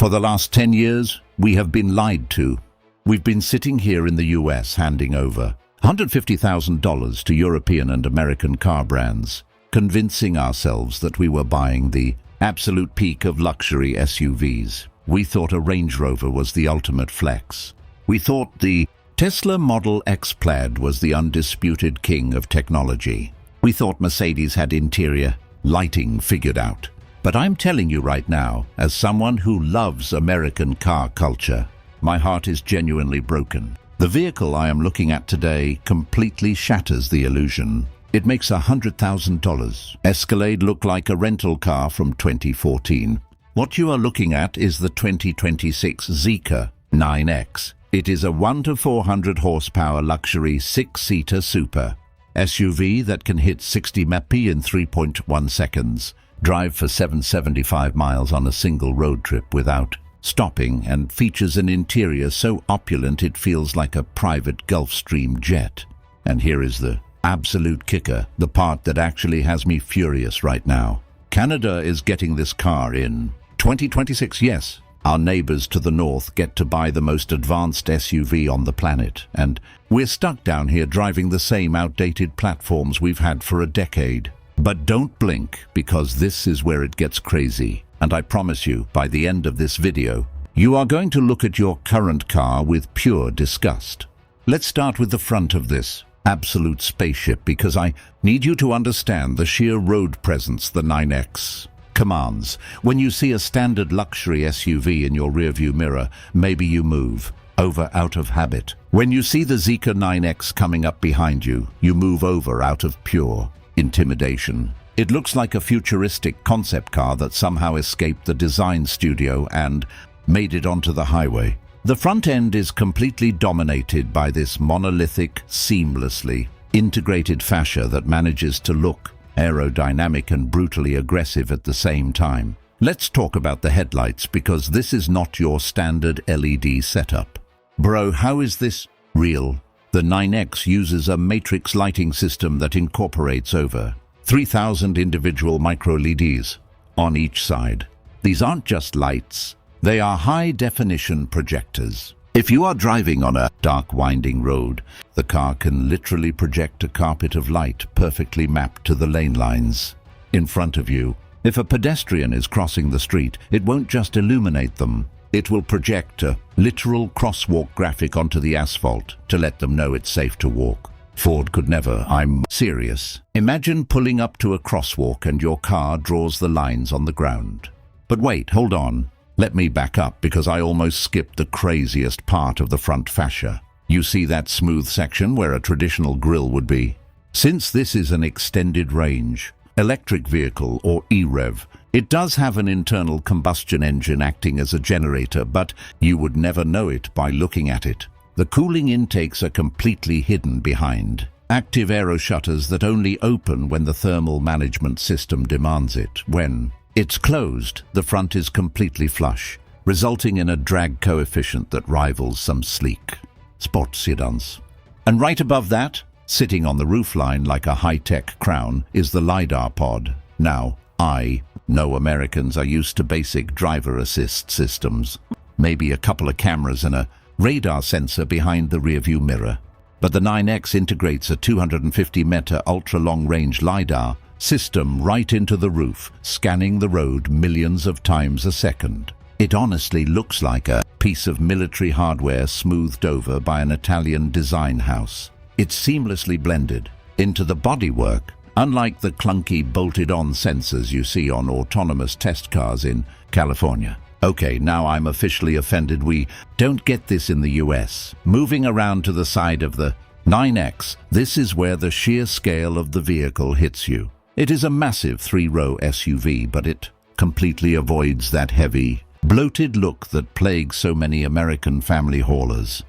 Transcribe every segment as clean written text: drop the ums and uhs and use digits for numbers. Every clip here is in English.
For the last 10 years, we have been lied to. We've been sitting here in the US handing over $150,000 to European and American car brands, convincing ourselves that we were buying the absolute peak of luxury SUVs. We thought a Range Rover was the ultimate flex. We thought the Tesla Model X Plaid was the undisputed king of technology. We thought Mercedes had interior lighting figured out. But I'm telling you right now, as someone who loves American car culture, my heart is genuinely broken. The vehicle I am looking at today completely shatters the illusion. It makes $100,000. Escalade look like a rental car from 2014. What you are looking at is the 2026 Zeekr 9X. It is a 1 to 400 horsepower luxury 6-seater super SUV that can hit 60 mph in 3.1 seconds, drive for 775 miles on a single road trip without stopping, and features an interior so opulent it feels like a private Gulfstream jet. And here is the absolute kicker, the part that actually has me furious right now. Canada is getting this car in 2026, yes. Our neighbors to the north get to buy the most advanced SUV on the planet, and we're stuck down here driving the same outdated platforms we've had for a decade. But don't blink, because this is where it gets crazy. And I promise you, by the end of this video, you are going to look at your current car with pure disgust. Let's start with the front of this absolute spaceship, because I need you to understand the sheer road presence the 9X commands. When you see a standard luxury SUV in your rearview mirror, maybe you move over out of habit. When you see the Zeekr 9X coming up behind you, you move over out of pure intimidation. It looks like a futuristic concept car that somehow escaped the design studio and made it onto the highway. The front end is completely dominated by this monolithic, seamlessly integrated fascia that manages to look aerodynamic and brutally aggressive at the same time. Let's talk about the headlights, because this is not your standard LED setup. Bro, how is this real? The 9X uses a matrix lighting system that incorporates over 3,000 individual micro-LEDs on each side. These aren't just lights, they are high-definition projectors. If you are driving on a dark, winding road, the car can literally project a carpet of light perfectly mapped to the lane lines in front of you. If a pedestrian is crossing the street, it won't just illuminate them. It will project a literal crosswalk graphic onto the asphalt to let them know it's safe to walk. Ford could never, I'm serious. Imagine pulling up to a crosswalk and your car draws the lines on the ground. But wait, hold on. Let me back up, because I almost skipped the craziest part of the front fascia. You see that smooth section where a traditional grille would be? Since this is an extended range electric vehicle, or EREV, it does have an internal combustion engine acting as a generator, but you would never know it by looking at it. The cooling intakes are completely hidden behind active aero shutters that only open when the thermal management system demands it. When it's closed, the front is completely flush, resulting in a drag coefficient that rivals some sleek sports sedans. And right above that, sitting on the roofline like a high-tech crown, is the LiDAR pod. Now, I know Americans are used to basic driver assist systems, maybe a couple of cameras and a radar sensor behind the rearview mirror. But the 9X integrates a 250-meter ultra-long-range LiDAR system right into the roof, scanning the road millions of times a second. It honestly looks like a piece of military hardware smoothed over by an Italian design house. It's seamlessly blended into the bodywork, unlike the clunky bolted-on sensors you see on autonomous test cars in California. Okay, now I'm officially offended. We don't get this in the US. Moving around to the side of the 9X, this is where the sheer scale of the vehicle hits you. It is a massive 3-row SUV, but it completely avoids that heavy, bloated look that plagues so many American family haulers.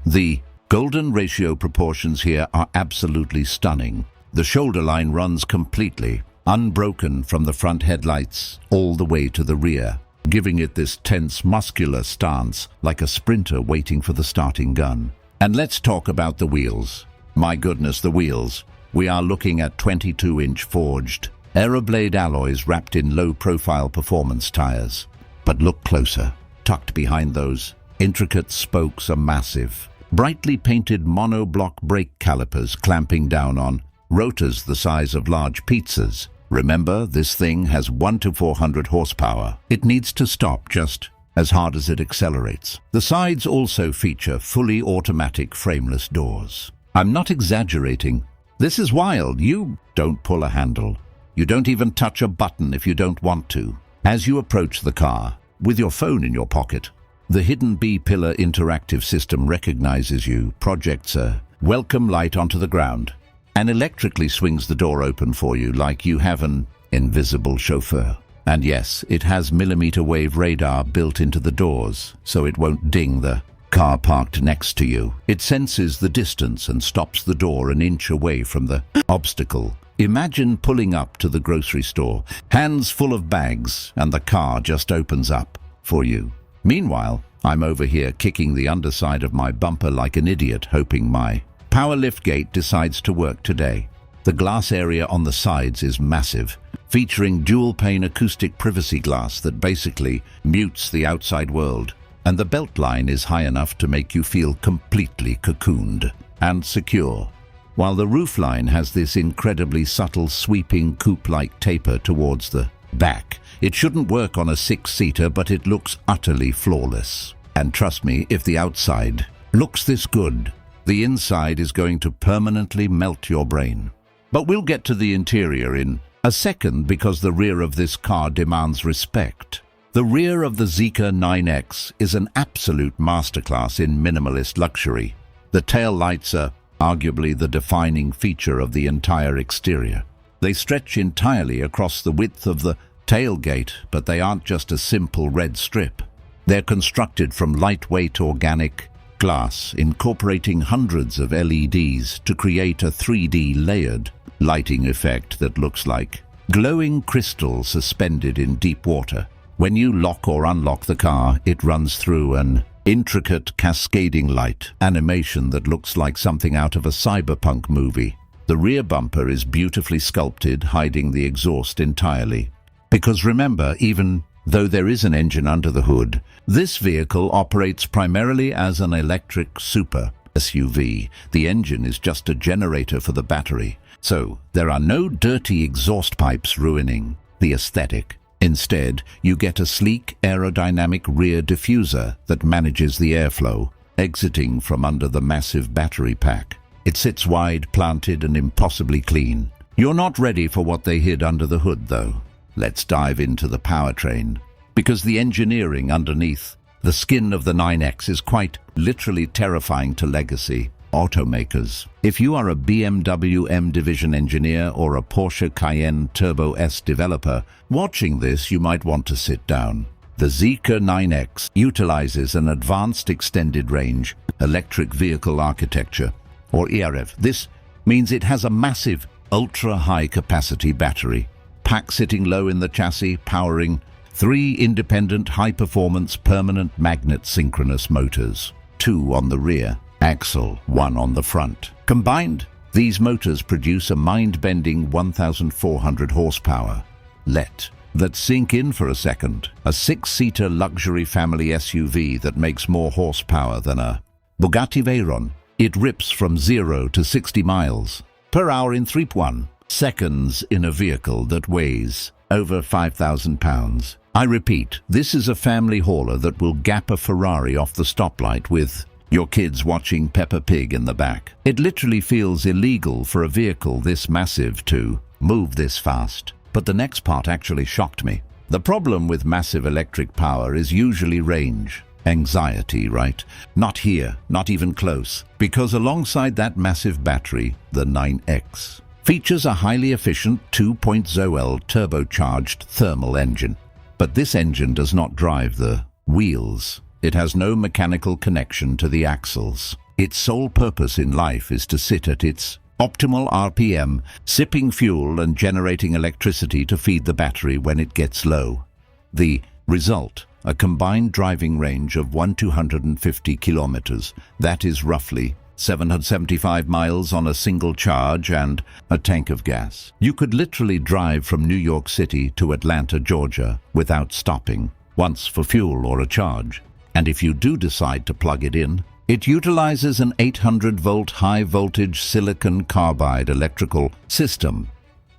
The golden ratio proportions here are absolutely stunning. The shoulder line runs completely unbroken from the front headlights all the way to the rear, giving it this tense, muscular stance like a sprinter waiting for the starting gun. And let's talk about the wheels. My goodness, the wheels. We are looking at 22-inch forged Aeroblade alloys wrapped in low-profile performance tires. But look closer. tucked behind those intricate spokes are massive. Brightly painted monoblock brake calipers clamping down on rotors the size of large pizzas. Remember, this thing has 1 to 400 horsepower. It needs to stop just as hard as it accelerates. The sides also feature fully automatic frameless doors. I'm not exaggerating. This is wild. You don't pull a handle. You don't even touch a button if you don't want to. As you approach the car, with your phone in your pocket, the hidden B-pillar interactive system recognizes you, projects a welcome light onto the ground, and electrically swings the door open for you like you have an invisible chauffeur. And yes, it has millimeter wave radar built into the doors, so it won't ding the car parked next to you. It senses the distance and stops the door an inch away from the obstacle. Imagine pulling up to the grocery store, hands full of bags, and the car just opens up for you. Meanwhile, I'm over here kicking the underside of my bumper like an idiot, hoping my power liftgate decides to work today. The glass area on the sides is massive, featuring dual-pane acoustic privacy glass that basically mutes the outside world. And the belt line is high enough to make you feel completely cocooned and secure, while the roofline has this incredibly subtle sweeping coupe-like taper towards the back. It shouldn't work on a 6-seater, but it looks utterly flawless. And trust me, if the outside looks this good, the inside is going to permanently melt your brain. But we'll get to the interior in a second because the rear of this car demands respect. The rear of the Zeekr 9X is an absolute masterclass in minimalist luxury. The tail lights are arguably the defining feature of the entire exterior. They stretch entirely across the width of the tailgate, but they aren't just a simple red strip. They're constructed from lightweight organic glass, incorporating hundreds of LEDs to create a 3D layered lighting effect that looks like glowing crystals suspended in deep water. When you lock or unlock the car, it runs through an intricate cascading light animation that looks like something out of a cyberpunk movie. The rear bumper is beautifully sculpted, hiding the exhaust entirely. Because remember, even though there is an engine under the hood, this vehicle operates primarily as an electric super SUV. The engine is just a generator for the battery, so there are no dirty exhaust pipes ruining the aesthetic. Instead, you get a sleek aerodynamic rear diffuser that manages the airflow, exiting from under the massive battery pack. It sits wide, planted, and impossibly clean. You're not ready for what they hid under the hood, though. Let's dive into the powertrain, because the engineering underneath the skin of the 9X is quite literally terrifying to legacy automakers. If you are a BMW M Division engineer or a Porsche Cayenne Turbo S developer, watching this you might want to sit down. The Zeekr 9X utilizes an advanced extended range electric vehicle architecture, or ERV. This means it has a massive ultra-high capacity battery pack sitting low in the chassis, powering 3 independent high-performance permanent magnet synchronous motors, 2 on the rear axle, 1 on the front. Combined, these motors produce a mind-bending 1,400 horsepower. Let that sink in for a second. A 6-seater luxury family SUV that makes more horsepower than a Bugatti Veyron. It rips from 0 to 60 miles per hour in 3.1 seconds in a vehicle that weighs over 5,000 pounds. I repeat, this is a family hauler that will gap a Ferrari off the stoplight with your kids watching Peppa Pig in the back. It literally feels illegal for a vehicle this massive to move this fast. But the next part actually shocked me. The problem with massive electric power is usually range anxiety, right? Not here, not even close, because alongside that massive battery, the 9X features a highly efficient 2.0L turbocharged thermal engine. But this engine does not drive the wheels. It has no mechanical connection to the axles. Its sole purpose in life is to sit at its optimal RPM, sipping fuel and generating electricity to feed the battery when it gets low. The result, a combined driving range of 1,250 kilometers. That is roughly 775 miles on a single charge and a tank of gas. You could literally drive from New York City to Atlanta, Georgia without stopping. once for fuel or a charge. And if you do decide to plug it in, it utilizes an 800-volt high-voltage silicon carbide electrical system.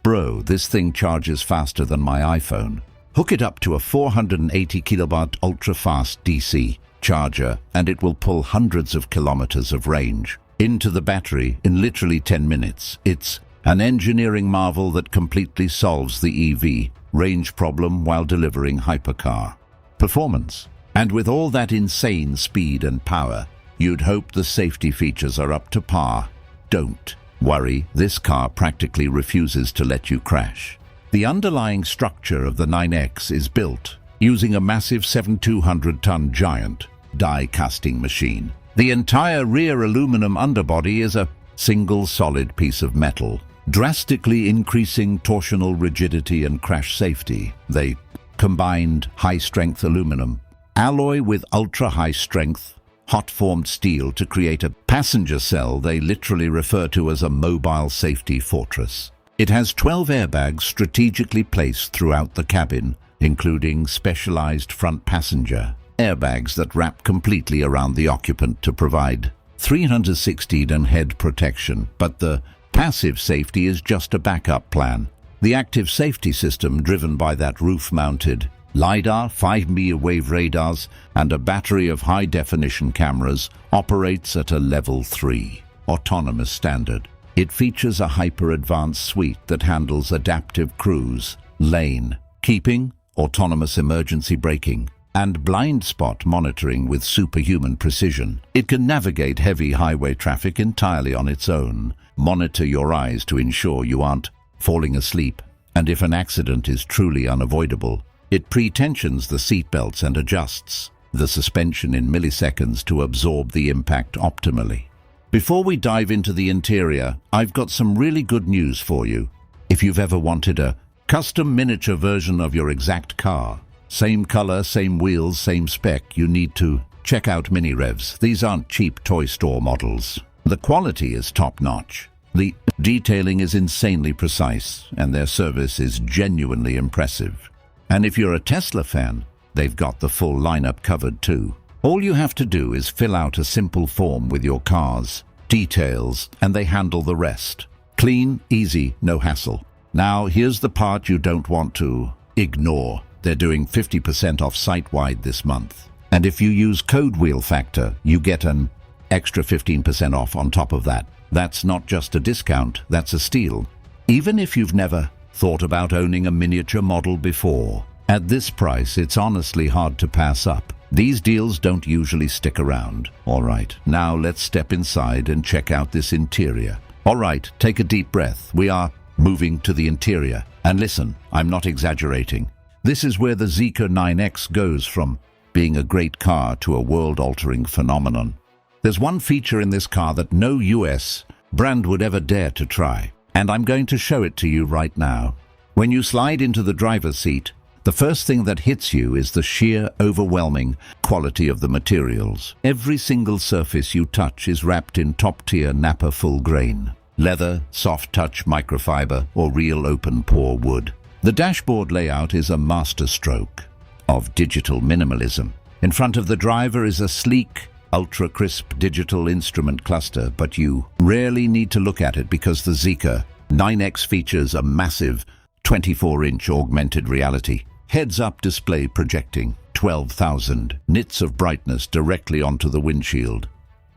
Bro, this thing charges faster than my iPhone. Hook it up to a 480 kilowatt ultra-fast DC charger and it will pull hundreds of kilometers of range into the battery in literally 10 minutes. It's an engineering marvel that completely solves the EV range problem while delivering hypercar performance. And with all that insane speed and power, you'd hope the safety features are up to par. Don't worry, this car practically refuses to let you crash. The underlying structure of the 9X is built using a massive 7,200-ton giant die-casting machine. The entire rear aluminum underbody is a single solid piece of metal, drastically increasing torsional rigidity and crash safety. They combined high-strength aluminum alloy with ultra-high-strength hot-formed steel to create a passenger cell they literally refer to as a mobile safety fortress. It has 12 airbags strategically placed throughout the cabin, including specialized front passenger airbags that wrap completely around the occupant to provide 360 and head protection. But the passive safety is just a backup plan. The active safety system, driven by that roof-mounted LiDAR, 5 milliwave radars, and a battery of high-definition cameras, operates at a Level 3 autonomous standard. It features a hyper-advanced suite that handles adaptive cruise, lane keeping, autonomous emergency braking, and blind spot monitoring with superhuman precision. It can navigate heavy highway traffic entirely on its own, monitor your eyes to ensure you aren't falling asleep, and if an accident is truly unavoidable, it pre-tensions the seatbelts and adjusts the suspension in milliseconds to absorb the impact optimally. Before we dive into the interior, I've got some really good news for you. If you've ever wanted a custom miniature version of your exact car, same color, same wheels, same spec, you need to check out Mini Revs. These aren't cheap toy store models. The quality is top-notch. The detailing is insanely precise, and their service is genuinely impressive. And if you're a Tesla fan, they've got the full lineup covered too. All you have to do is fill out a simple form with your car's details, and they handle the rest. Clean, easy, no hassle. Now, here's the part you don't want to ignore. They're doing 50% off site-wide this month. And if you use code Wheel Factor, you get an extra 15% off on top of that. That's not just a discount, that's a steal. Even if you've never thought about owning a miniature model before, at this price, it's honestly hard to pass up. These deals don't usually stick around. All right, now let's step inside and check out this interior. All right, take a deep breath. We are moving to the interior. And listen, I'm not exaggerating. This is where the Zeekr 9X goes from being a great car to a world-altering phenomenon. There's one feature in this car that no US brand would ever dare to try, and I'm going to show it to you right now. When you slide into the driver's seat, the first thing that hits you is the sheer, overwhelming quality of the materials. Every single surface you touch is wrapped in top-tier Napa full-grain leather, soft-touch microfiber, or real open-pore wood. The dashboard layout is a masterstroke of digital minimalism. In front of the driver is a sleek, ultra-crisp digital instrument cluster, but you rarely need to look at it because the Zeekr 9X features a massive 24-inch augmented reality heads-up display projecting 12,000 nits of brightness directly onto the windshield.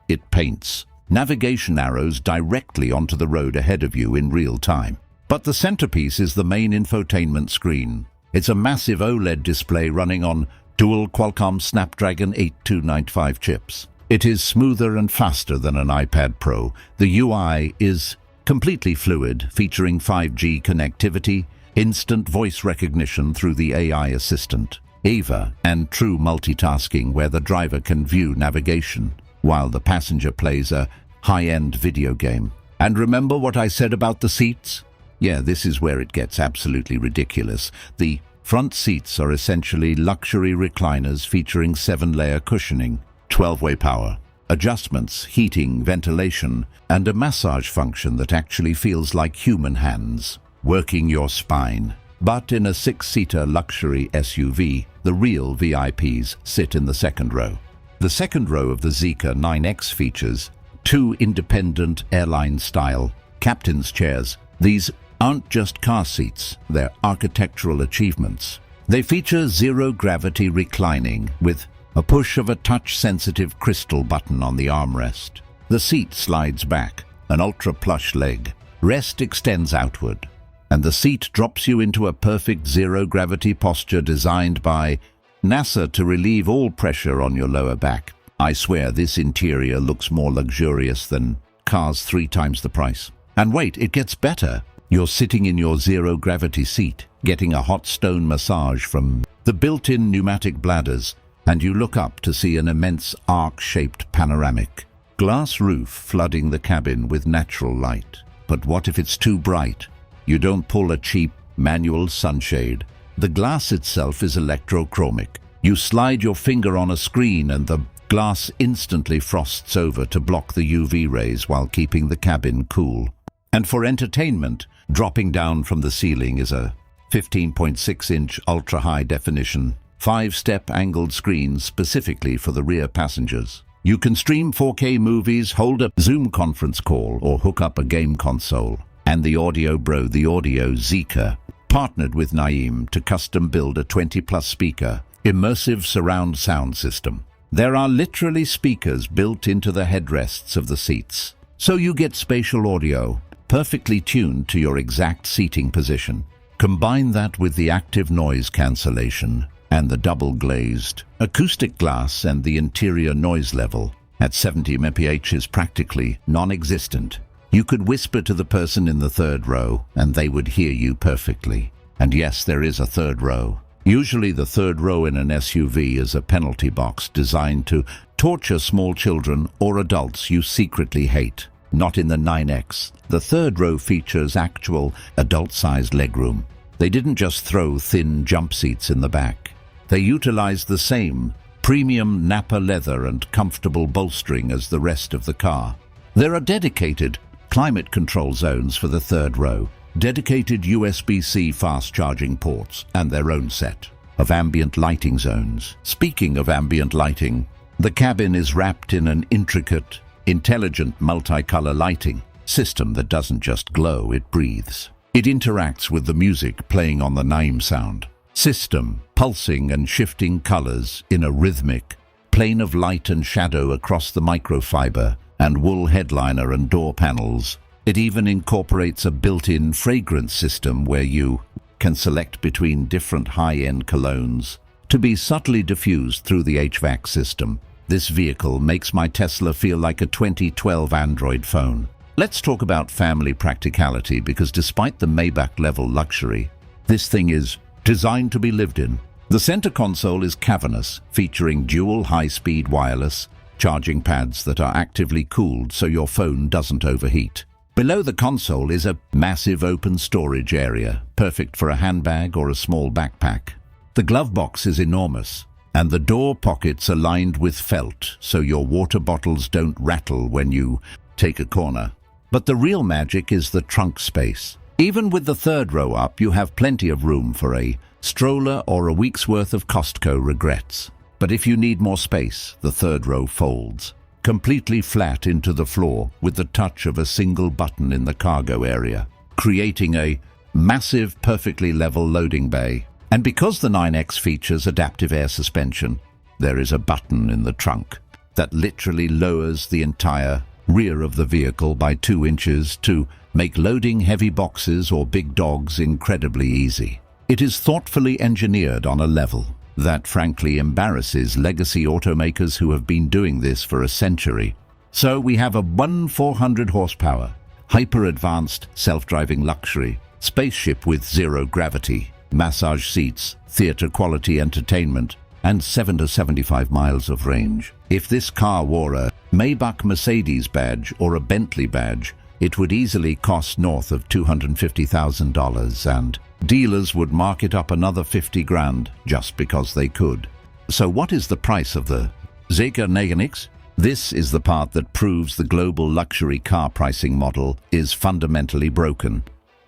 It paints navigation arrows directly onto the road ahead of you in real time. But the centerpiece is the main infotainment screen. It's a massive OLED display running on dual Qualcomm Snapdragon 8295 chips. It is smoother and faster than an iPad Pro. The UI is completely fluid, featuring 5G connectivity, instant voice recognition through the AI assistant, Ava, and true multitasking where the driver can view navigation while the passenger plays a high-end video game. And remember what I said about the seats? Yeah, this is where it gets absolutely ridiculous. The front seats are essentially luxury recliners featuring 7-layer cushioning, 12-way power, adjustments, heating, ventilation, and a massage function that actually feels like human hands working your spine. But in a 6-seater luxury SUV, the real VIPs sit in the second row. The second row of the Zeekr 9X features 2 independent airline-style captain's chairs. These aren't just car seats, they're architectural achievements. They feature zero-gravity reclining with a push of a touch-sensitive crystal button on the armrest. The seat slides back, an ultra-plush leg rest extends outward, and the seat drops you into a perfect zero-gravity posture designed by NASA to relieve all pressure on your lower back. I swear this interior looks more luxurious than cars 3 times the price. And wait, it gets better. You're sitting in your zero-gravity seat, getting a hot stone massage from the built-in pneumatic bladders, and you look up to see an immense arc-shaped panoramic glass roof flooding the cabin with natural light. But what if it's too bright? You don't pull a cheap manual sunshade. The glass itself is electrochromic. You slide your finger on a screen and the glass instantly frosts over to block the UV rays while keeping the cabin cool. And for entertainment, dropping down from the ceiling is a 15.6-inch ultra-high definition 5-step angled screen specifically for the rear passengers. You can stream 4K movies, hold a Zoom conference call, or hook up a game console. And the Audio Zeekr partnered with Naeem to custom build a 20-plus speaker, immersive surround sound system. There are literally speakers built into the headrests of the seats, so you get spatial audio, perfectly tuned to your exact seating position. Combine that with the active noise cancellation and the double-glazed acoustic glass, and the interior noise level at 70 mph is practically non-existent. You could whisper to the person in the third row and they would hear you perfectly. And yes, there is a third row. Usually the third row in an SUV is a penalty box designed to torture small children or adults you secretly hate. Not in the 9X. The third row features actual adult-sized legroom. They didn't just throw thin jump seats in the back. They utilized the same premium Napa leather and comfortable bolstering as the rest of the car. There are dedicated climate control zones for the third row, dedicated USB-C fast charging ports, and their own set of ambient lighting zones. Speaking of ambient lighting, the cabin is wrapped in an intricate, intelligent multicolor lighting system that doesn't just glow, it breathes. It interacts with the music playing on the Naeem sound system, pulsing and shifting colors in a rhythmic plane of light and shadow across the microfiber and wool headliner and door panels. It even incorporates a built-in fragrance system where you can select between different high-end colognes to be subtly diffused through the HVAC system. This vehicle makes my Tesla feel like a 2012 Android phone. Let's talk about family practicality, because despite the Maybach-level luxury, this thing is designed to be lived in. The center console is cavernous, featuring dual high-speed wireless charging pads that are actively cooled so your phone doesn't overheat. Below the console is a massive open storage area, perfect for a handbag or a small backpack. The glove box is enormous, and the door pockets are lined with felt so your water bottles don't rattle when you take a corner. But the real magic is the trunk space. Even with the third row up, you have plenty of room for a stroller or a week's worth of Costco regrets. But if you need more space, the third row folds completely flat into the floor with the touch of a single button in the cargo area, creating a massive, perfectly level loading bay. And because the 9X features adaptive air suspension, there is a button in the trunk that literally lowers the entire rear of the vehicle by 2 inches to make loading heavy boxes or big dogs incredibly easy. It is thoughtfully engineered on a level that frankly embarrasses legacy automakers who have been doing this for a century. So we have a 400 horsepower, hyper-advanced self-driving luxury spaceship with zero gravity, massage seats, theater-quality entertainment, and 7 to 75 miles of range. If this car wore a Maybach Mercedes badge or a Bentley badge, it would easily cost north of $250,000, and dealers would mark it up another 50 grand just because they could. So what is the price of the Zeekr 9X? This is the part that proves the global luxury car pricing model is fundamentally broken.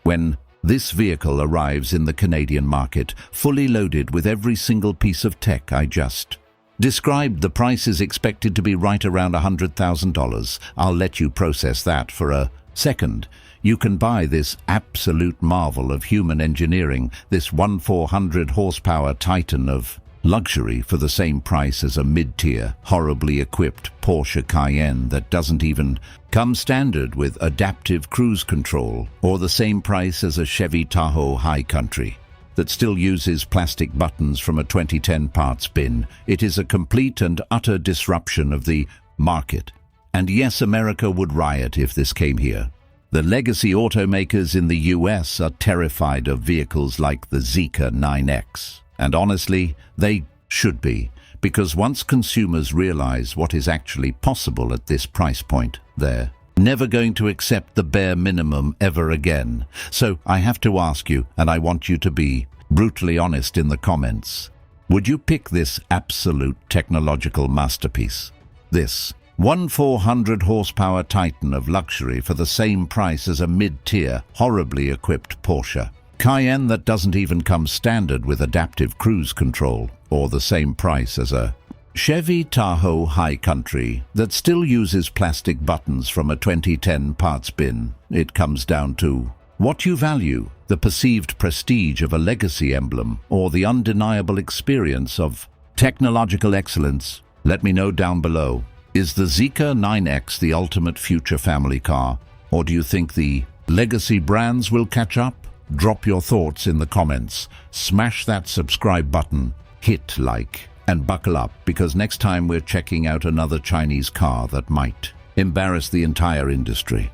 When This vehicle arrives in the Canadian market, fully loaded with every single piece of tech I just described. The price is expected to be right around $100,000. I'll let you process that for a second. You can buy this absolute marvel of human engineering, this 1400 horsepower titan of luxury, for the same price as a mid-tier, horribly equipped Porsche Cayenne that doesn't even come standard with adaptive cruise control, or the same price as a Chevy Tahoe High Country that still uses plastic buttons from a 2010 parts bin. It is a complete and utter disruption of the market. And yes, America would riot if this came here. The legacy automakers in the US are terrified of vehicles like the Zeekr 9X. And honestly, they should be, because once consumers realize what is actually possible at this price point, they're never going to accept the bare minimum ever again. So I have to ask you, and I want you to be brutally honest in the comments, would you pick this absolute technological masterpiece? This 1400 horsepower titan of luxury for the same price as a mid-tier, horribly equipped Porsche Cayenne that doesn't even come standard with adaptive cruise control, or the same price as a Chevy Tahoe High Country that still uses plastic buttons from a 2010 parts bin? It comes down to what you value, the perceived prestige of a legacy emblem, or the undeniable experience of technological excellence. Let me know down below. Is the Zeekr 9X the ultimate future family car, or do you think the legacy brands will catch up? Drop your thoughts in the comments, smash that subscribe button, hit like, and buckle up, because next time we're checking out another Chinese car that might embarrass the entire industry.